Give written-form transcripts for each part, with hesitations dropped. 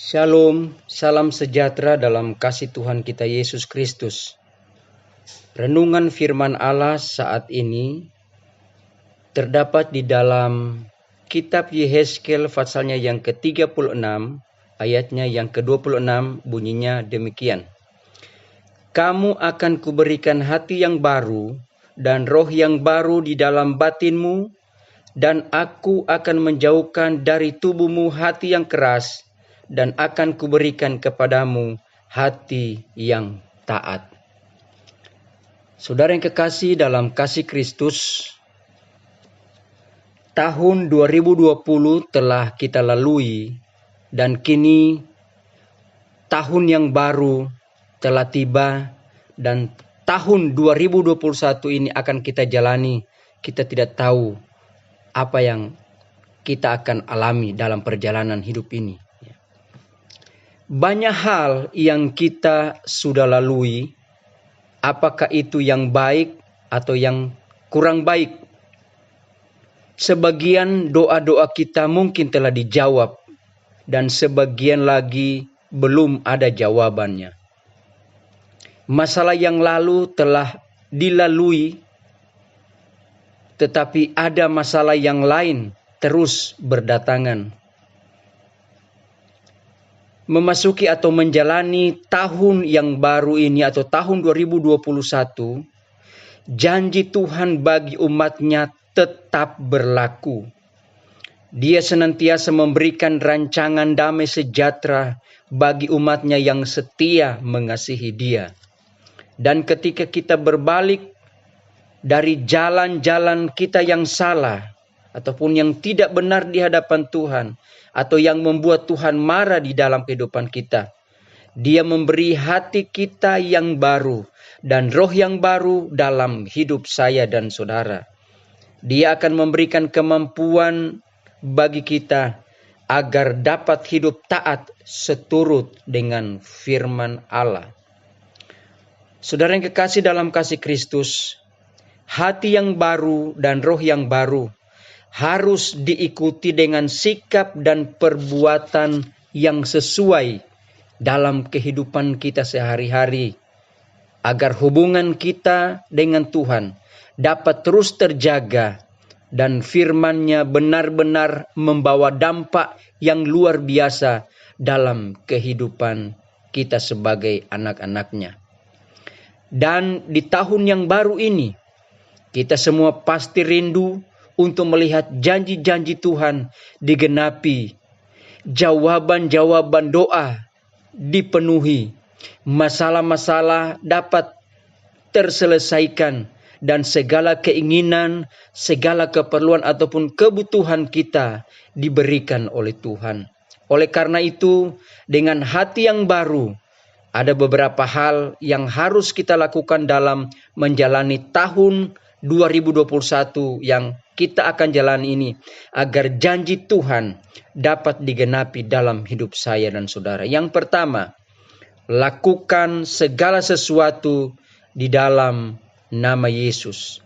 Shalom, salam sejahtera dalam kasih Tuhan kita Yesus Kristus. Renungan firman Allah saat ini terdapat di dalam kitab Yehezkel pasalnya yang ke-36, ayatnya yang ke-26, bunyinya demikian. Kamu akan kuberikan hati yang baru dan roh yang baru di dalam batinmu, dan aku akan menjauhkan dari tubuhmu hati yang keras, dan akan kuberikan kepadamu hati yang taat. Saudara yang kekasih dalam kasih Kristus, tahun 2020 telah kita lalui dan kini tahun yang baru telah tiba, dan tahun 2021 ini akan kita jalani. Kita tidak tahu apa yang kita akan alami dalam perjalanan hidup ini. Banyak hal yang kita sudah lalui, apakah itu yang baik atau yang kurang baik. Sebagian doa-doa kita mungkin telah dijawab, dan sebagian lagi belum ada jawabannya. Masalah yang lalu telah dilalui, tetapi ada masalah yang lain terus berdatangan. Memasuki atau menjalani tahun yang baru ini atau tahun 2021, janji Tuhan bagi umatnya tetap berlaku. Dia senantiasa memberikan rancangan damai sejahtera bagi umatnya yang setia mengasihi Dia. Dan ketika kita berbalik dari jalan-jalan kita yang salah ataupun yang tidak benar di hadapan Tuhan, atau yang membuat Tuhan marah di dalam kehidupan kita, Dia memberi hati kita yang baru dan roh yang baru dalam hidup saya dan saudara. Dia akan memberikan kemampuan bagi kita agar dapat hidup taat seturut dengan firman Allah. Saudara yang kekasih dalam kasih Kristus, hati yang baru dan roh yang baru harus diikuti dengan sikap dan perbuatan yang sesuai dalam kehidupan kita sehari-hari, agar hubungan kita dengan Tuhan dapat terus terjaga dan firman-Nya benar-benar membawa dampak yang luar biasa dalam kehidupan kita sebagai anak-anak-Nya. Dan di tahun yang baru ini, kita semua pasti rindu untuk melihat janji-janji Tuhan digenapi, jawaban-jawaban doa dipenuhi, masalah-masalah dapat terselesaikan, dan segala keinginan, segala keperluan ataupun kebutuhan kita diberikan oleh Tuhan. Oleh karena itu, dengan hati yang baru, ada beberapa hal yang harus kita lakukan dalam menjalani tahun 2021 yang kita akan jalani ini, agar janji Tuhan dapat digenapi dalam hidup saya dan saudara. Yang pertama, lakukan segala sesuatu di dalam nama Yesus.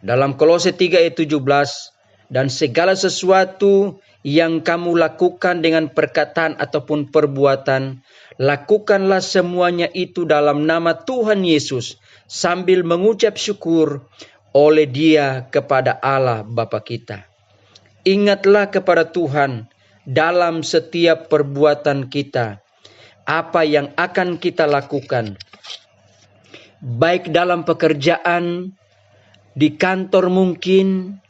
Dalam Kolose 3 ayat 17, dan segala sesuatu yang kamu lakukan dengan perkataan ataupun perbuatan, lakukanlah semuanya itu dalam nama Tuhan Yesus, sambil mengucap syukur oleh Dia kepada Allah Bapa kita. Ingatlah kepada Tuhan dalam setiap perbuatan kita, apa yang akan kita lakukan, baik dalam pekerjaan, di kantor mungkin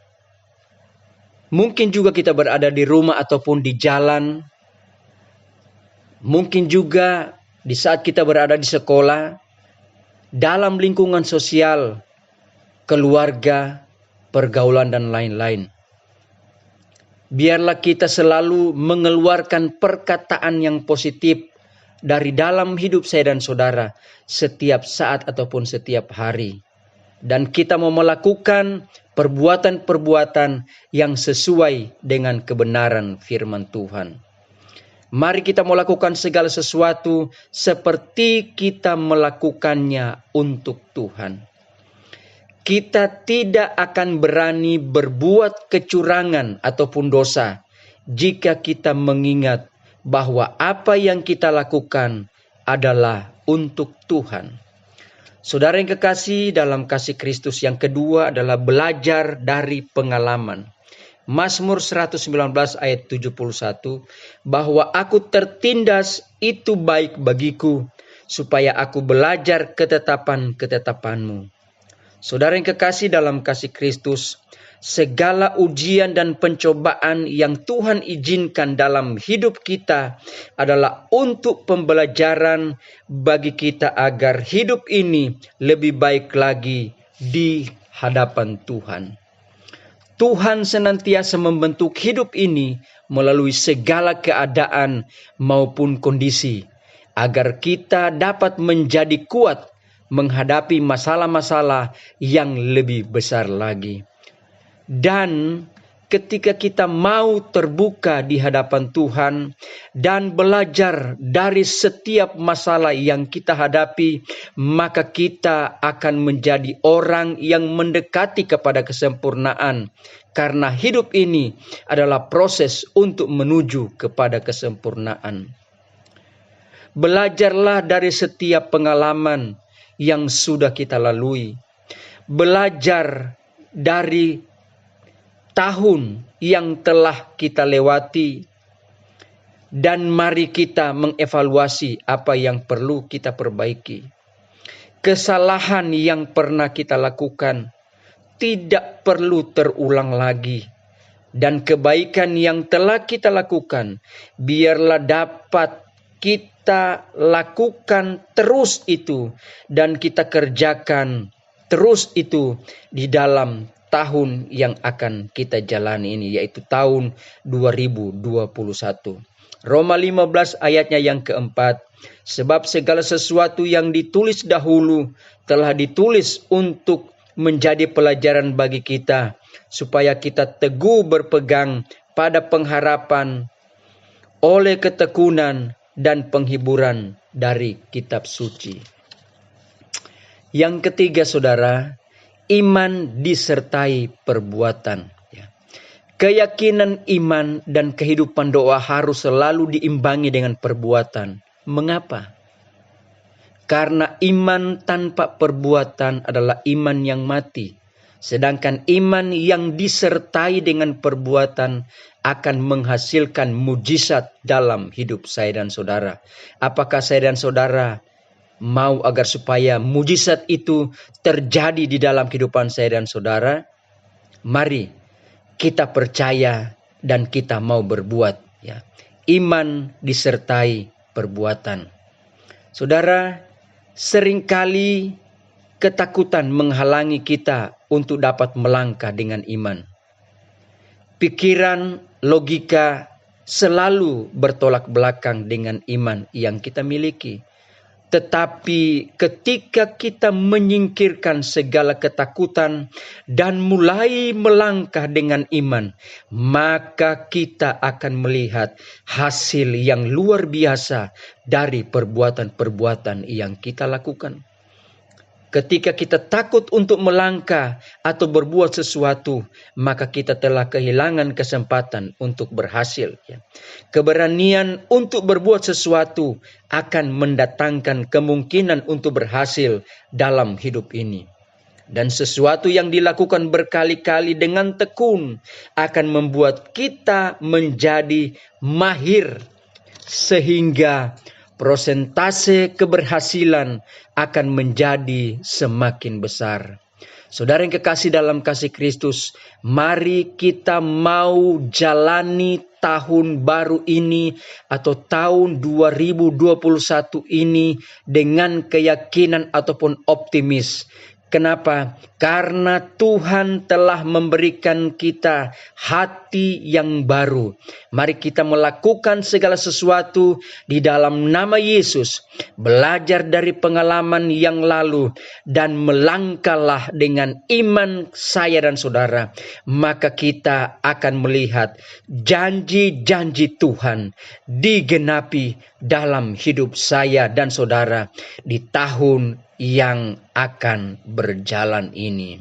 juga kita berada di rumah ataupun di jalan, mungkin juga di saat kita berada di sekolah, dalam lingkungan sosial, keluarga, pergaulan, dan lain-lain. Biarlah kita selalu mengeluarkan perkataan yang positif dari dalam hidup saya dan saudara setiap saat ataupun setiap hari. Dan kita mau melakukan perbuatan-perbuatan yang sesuai dengan kebenaran firman Tuhan. Mari kita melakukan segala sesuatu seperti kita melakukannya untuk Tuhan. Kita tidak akan berani berbuat kecurangan ataupun dosa jika kita mengingat bahwa apa yang kita lakukan adalah untuk Tuhan. Saudara yang kekasih, dalam kasih Kristus yang kedua adalah belajar dari pengalaman. Mazmur 119 ayat 71, bahwa aku tertindas itu baik bagiku, supaya aku belajar ketetapan-ketetapanmu. Saudara yang kekasih dalam kasih Kristus, segala ujian dan pencobaan yang Tuhan izinkan dalam hidup kita adalah untuk pembelajaran bagi kita agar hidup ini lebih baik lagi di hadapan Tuhan. Tuhan senantiasa membentuk hidup ini melalui segala keadaan maupun kondisi, agar kita dapat menjadi kuat menghadapi masalah-masalah yang lebih besar lagi. Dan ketika kita mau terbuka di hadapan Tuhan dan belajar dari setiap masalah yang kita hadapi, maka kita akan menjadi orang yang mendekati kepada kesempurnaan. Karena hidup ini adalah proses untuk menuju kepada kesempurnaan. Belajarlah dari setiap pengalaman yang sudah kita lalui. Belajar dari tahun yang telah kita lewati, dan mari kita mengevaluasi apa yang perlu kita perbaiki. Kesalahan yang pernah kita lakukan tidak perlu terulang lagi, dan kebaikan yang telah kita lakukan biarlah dapat kita lakukan terus itu, dan kita kerjakan terus itu di dalam tahun yang akan kita jalani ini, yaitu tahun 2021. Roma 15 ayatnya yang keempat, sebab segala sesuatu yang ditulis dahulu telah ditulis untuk menjadi pelajaran bagi kita, supaya kita teguh berpegang pada pengharapan oleh ketekunan dan penghiburan dari kitab suci. Yang ketiga, saudara, iman disertai perbuatan. Keyakinan iman dan kehidupan doa harus selalu diimbangi dengan perbuatan. Mengapa? Karena iman tanpa perbuatan adalah iman yang mati. Sedangkan iman yang disertai dengan perbuatan akan menghasilkan mujizat dalam hidup saya dan saudara. Apakah saya dan saudara mau agar supaya mujizat itu terjadi di dalam kehidupan saya dan saudara? Mari kita percaya dan kita mau berbuat. Iman disertai perbuatan. Saudara, seringkali ketakutan menghalangi kita untuk dapat melangkah dengan iman. Pikiran, logika selalu bertolak belakang dengan iman yang kita miliki. Tetapi ketika kita menyingkirkan segala ketakutan dan mulai melangkah dengan iman, maka kita akan melihat hasil yang luar biasa dari perbuatan-perbuatan yang kita lakukan. Ketika kita takut untuk melangkah atau berbuat sesuatu, maka kita telah kehilangan kesempatan untuk berhasil. Keberanian untuk berbuat sesuatu akan mendatangkan kemungkinan untuk berhasil dalam hidup ini. Dan sesuatu yang dilakukan berkali-kali dengan tekun akan membuat kita menjadi mahir, sehingga prosentase keberhasilan akan menjadi semakin besar. Saudara yang kekasih dalam kasih Kristus, mari kita mau jalani tahun baru ini atau tahun 2021 ini dengan keyakinan ataupun optimis. Kenapa? Karena Tuhan telah memberikan kita hati yang baru. Mari kita melakukan segala sesuatu di dalam nama Yesus. Belajar dari pengalaman yang lalu dan melangkahlah dengan iman saya dan saudara. Maka kita akan melihat janji-janji Tuhan digenapi dalam hidup saya dan saudara di tahun yang akan berjalan ini.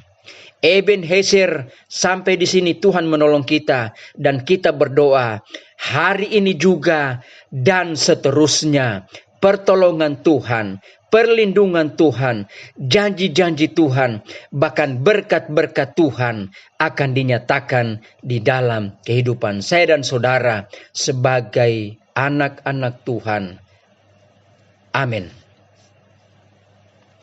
Ebenezer, sampai di sini Tuhan menolong kita dan kita berdoa hari ini juga dan seterusnya. Pertolongan Tuhan, perlindungan Tuhan, janji-janji Tuhan, bahkan berkat-berkat Tuhan akan dinyatakan di dalam kehidupan saya dan saudara sebagai anak-anak Tuhan. Amin.